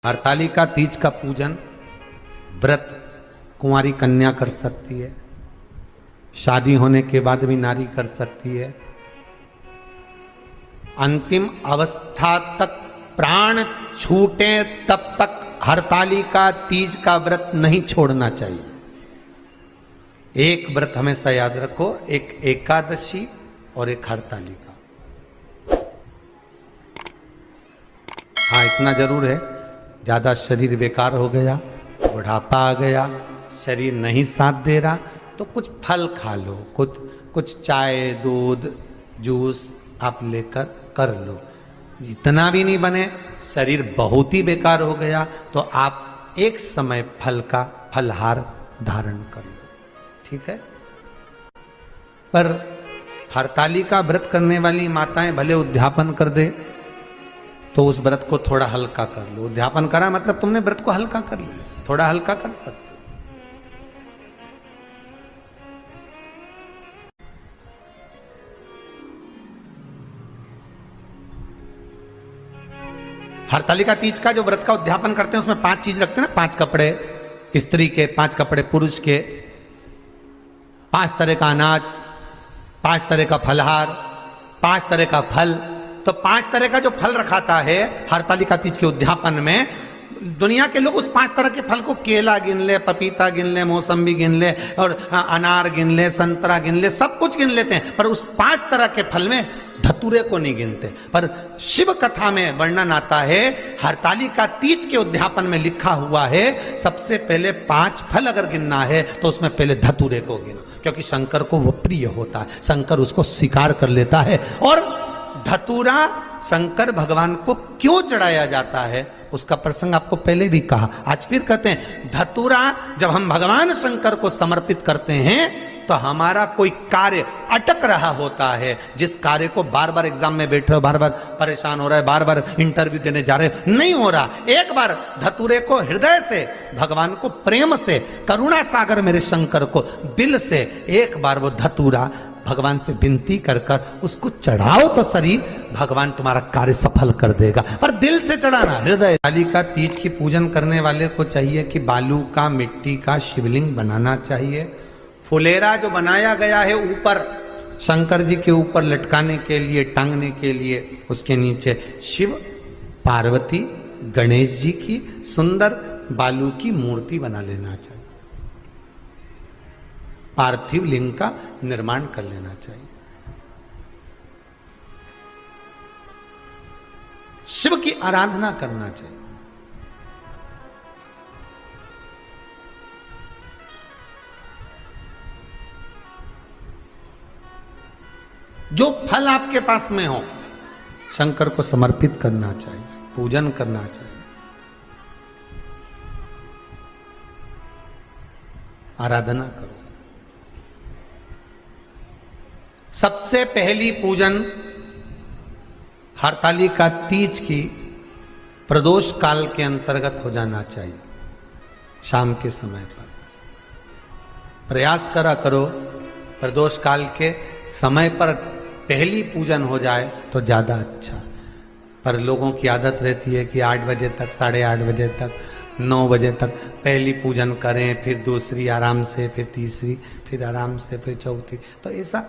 हरतालिका तीज का पूजन व्रत कुंवारी कन्या कर सकती है, शादी होने के बाद भी नारी कर सकती है। अंतिम अवस्था तक प्राण छूटे तब तक हरतालिका तीज का व्रत नहीं छोड़ना चाहिए। एक व्रत हमेशा याद रखो, एक एकादशी और एक हरतालिका। हाँ, इतना जरूर है, ज्यादा शरीर बेकार हो गया, बुढ़ापा आ गया, शरीर नहीं साथ दे रहा, तो कुछ फल खा लो, कुछ चाय दूध जूस आप लेकर कर लो। इतना भी नहीं बने, शरीर बहुत ही बेकार हो गया, तो आप एक समय फल का फलहार धारण कर लो, ठीक है। पर हरतालिका व्रत करने वाली माताएं भले उद्यापन कर दे, तो उस व्रत को थोड़ा हल्का कर लो। उद्यापन करा मतलब तुमने व्रत को हल्का कर लिया, थोड़ा हल्का कर सकते हो। हरतालिका तीज का जो व्रत का उद्यापन करते हैं उसमें 5 चीज रखते हैं ना, 5 कपड़े स्त्री के, 5 कपड़े पुरुष के, 5 तरह का अनाज, 5 तरह का फलहार, 5 तरह का फल। तो 5 तरह का जो फल रखाता है हरतालिका तीज के उद्यापन में, दुनिया के लोग उस 5 तरह के फल को केला गिन ले, पपीता गिन ले, मौसम्बी गिन ले, और अनार गिन ले, संतरा गिन ले, सब कुछ गिन लेते हैं, पर उस 5 तरह के फल में धतूरे को नहीं गिनते। पर शिव कथा में वर्णन आता है, हरतालिका तीज के उद्यापन में लिखा हुआ है, सबसे पहले 5 फल अगर गिनना है तो उसमें पहले धतूरे को गिनो, क्योंकि शंकर को वो प्रिय होता है, शंकर उसको स्वीकार कर लेता है। और धतूरा शंकर भगवान को क्यों चढ़ाया जाता है उसका प्रसंग आपको पहले भी कहा, आज फिर कहते हैं। धतूरा जब हम भगवान शंकर को समर्पित करते हैं तो हमारा कोई कार्य अटक रहा होता है, जिस कार्य को बार बार एग्जाम में बैठ रहे हो, बार बार परेशान हो रहा है, बार बार इंटरव्यू देने जा रहे हो, नहीं हो रहा, एक बार धतूरे को हृदय से, भगवान को प्रेम से, करुणा सागर मेरे शंकर को दिल से एक बार वो धतूरा भगवान से विनती कर कर उसको चढ़ाओ तो शरीर, भगवान तुम्हारा कार्य सफल कर देगा। पर दिल से चढ़ाना, हृदय। हरतालिका तीज की पूजन करने वाले को चाहिए कि बालू का, मिट्टी का शिवलिंग बनाना चाहिए। फुलेरा जो बनाया गया है ऊपर शंकर जी के ऊपर लटकाने के लिए, टांगने के लिए, उसके नीचे शिव पार्वती गणेश जी की सुंदर बालू की मूर्ति बना लेना चाहिए, पार्थिव लिंग का निर्माण कर लेना चाहिए। शिव की आराधना करना चाहिए। जो फल आपके पास में हो शंकर को समर्पित करना चाहिए, पूजन करना चाहिए, आराधना करो। सबसे पहली पूजन हरतालिका तीज की प्रदोष काल के अंतर्गत हो जाना चाहिए, शाम के समय पर। प्रयास करो प्रदोष काल के समय पर पहली पूजन हो जाए तो ज़्यादा अच्छा। पर लोगों की आदत रहती है कि 8 बजे तक, 8:30 बजे तक, 9 बजे तक पहली पूजन करें, फिर दूसरी आराम से, फिर तीसरी, फिर आराम से, फिर चौथी। तो ऐसा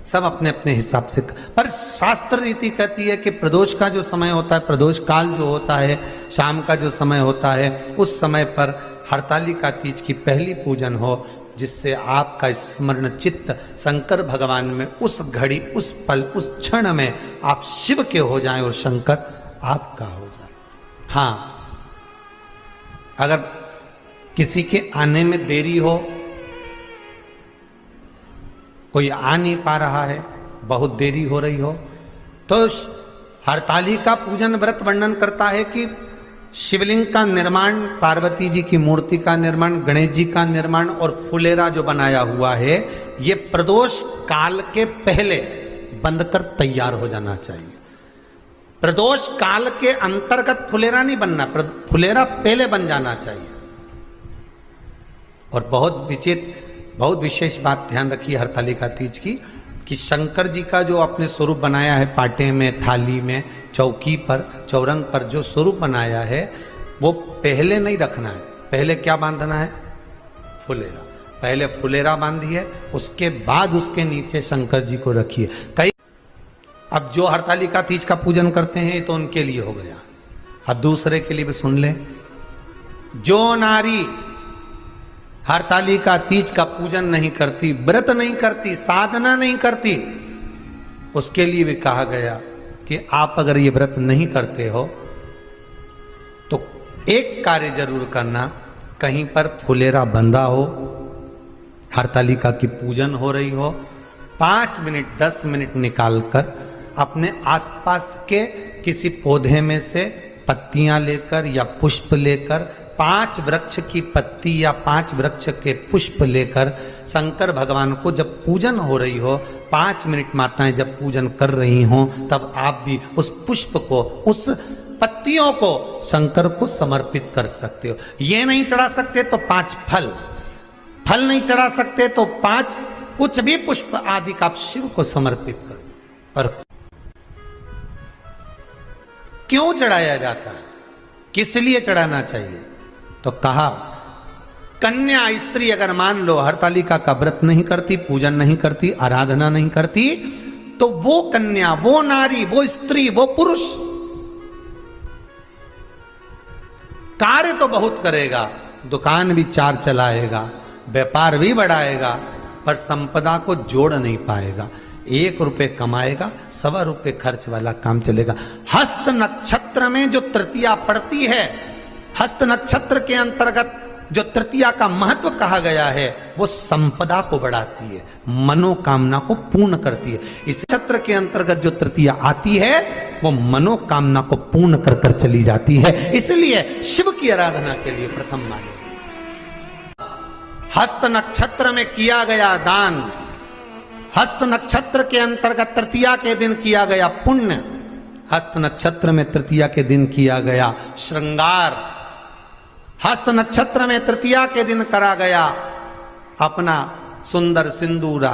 सब अपने अपने हिसाब से। पर शास्त्र रीति कहती है कि प्रदोष का जो समय होता है, प्रदोष काल जो होता है, शाम का जो समय होता है, उस समय पर हरतालिका तीज की पहली पूजन हो, जिससे आपका स्मरण चित्त शंकर भगवान में उस घड़ी, उस पल, उस क्षण में आप शिव के हो जाएं और शंकर आपका हो जाए। हाँ, अगर किसी के आने में देरी हो, कोई आ नहीं पा रहा है, बहुत देरी हो रही हो, तो हरतालिका पूजन व्रत वर्णन करता है कि शिवलिंग का निर्माण, पार्वती जी की मूर्ति का निर्माण, गणेश जी का निर्माण और फुलेरा जो बनाया हुआ है, ये प्रदोष काल के पहले बंधकर तैयार हो जाना चाहिए। प्रदोष काल के अंतर्गत फुलेरा नहीं बनना, फुलेरा पहले बन जाना चाहिए। और बहुत विशेष बात ध्यान रखिए हरतालिका तीज की, कि शंकर जी का जो आपने स्वरूप बनाया है, पाटे में, थाली में, चौकी पर, चौरंग पर जो स्वरूप बनाया है, वो पहले नहीं रखना है। पहले क्या बांधना है? फुलेरा। पहले फुलेरा बांधिए, उसके बाद उसके नीचे शंकर जी को रखिए। कई अब जो हरतालिका तीज का पूजन करते हैं तो उनके लिए हो गया। अब दूसरे के लिए भी सुन ले। जो नारी हरतालिका तीज का पूजन नहीं करती, व्रत नहीं करती, साधना नहीं करती, उसके लिए भी कहा गया कि आप अगर ये व्रत नहीं करते हो तो एक कार्य जरूर करना, कहीं पर फुलेरा बंधा हो, हरतालिका की पूजन हो रही हो, 5 मिनट 10 मिनट निकालकर अपने आसपास के किसी पौधे में से पत्तियां लेकर या पुष्प लेकर, 5 वृक्ष की पत्ती या 5 वृक्ष के पुष्प लेकर शंकर भगवान को जब पूजन हो रही हो, 5 मिनट माताएं जब पूजन कर रही हों, तब आप भी उस पुष्प को, उस पत्तियों को शंकर को समर्पित कर सकते हो। ये नहीं चढ़ा सकते तो 5 फल नहीं चढ़ा सकते तो 5 कुछ भी पुष्प आदि का आप शिव को समर्पित करो। पर क्यों चढ़ाया जाता है, किस लिए चढ़ाना चाहिए? तो कहा कन्या स्त्री अगर मान लो हरतालिका का व्रत नहीं करती, पूजन नहीं करती, आराधना नहीं करती, तो वो कन्या, वो नारी, वो स्त्री, वो पुरुष कार्य तो बहुत करेगा, दुकान भी 4 चलाएगा, व्यापार भी बढ़ाएगा, पर संपदा को जोड़ नहीं पाएगा। 1 रुपए कमाएगा, 1.25 रुपए खर्च वाला काम चलेगा। हस्त नक्षत्र में जो तृतीया पड़ती है, हस्त नक्षत्र के अंतर्गत जो तृतीया का महत्व कहा गया है, वो संपदा को बढ़ाती है, मनोकामना को पूर्ण करती है। इस नक्षत्र के अंतर्गत जो तृतीया आती है वो मनोकामना को पूर्ण कर कर चली जाती है। इसलिए शिव की आराधना के लिए प्रथम माने। हस्त नक्षत्र में किया गया दान, हस्त नक्षत्र के अंतर्गत तृतीया के दिन किया गया पुण्य, हस्त नक्षत्र में तृतीया के दिन किया गया श्रृंगार, हस्त नक्षत्र में तृतीया के दिन करा गया अपना सुंदर सिंदूरा,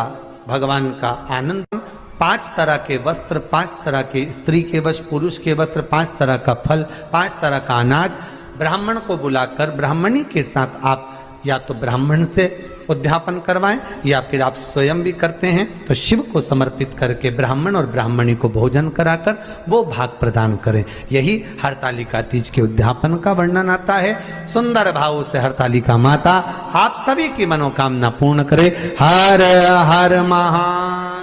भगवान का आनंद, 5 तरह के वस्त्र, 5 तरह के स्त्री के वस्त्र, पुरुष के वस्त्र, 5 तरह का फल, 5 तरह का अनाज, ब्राह्मण को बुलाकर ब्राह्मणी के साथ आप या तो ब्राह्मण से उद्यापन करवाएं या फिर आप स्वयं भी करते हैं तो शिव को समर्पित करके ब्राह्मण और ब्राह्मणी को भोजन कराकर वो भाग प्रदान करें। यही हरतालिका तीज के उद्यापन का वर्णन आता है। सुंदर भाव से हरतालिका माता आप सभी की मनोकामना पूर्ण करे। हर हर महा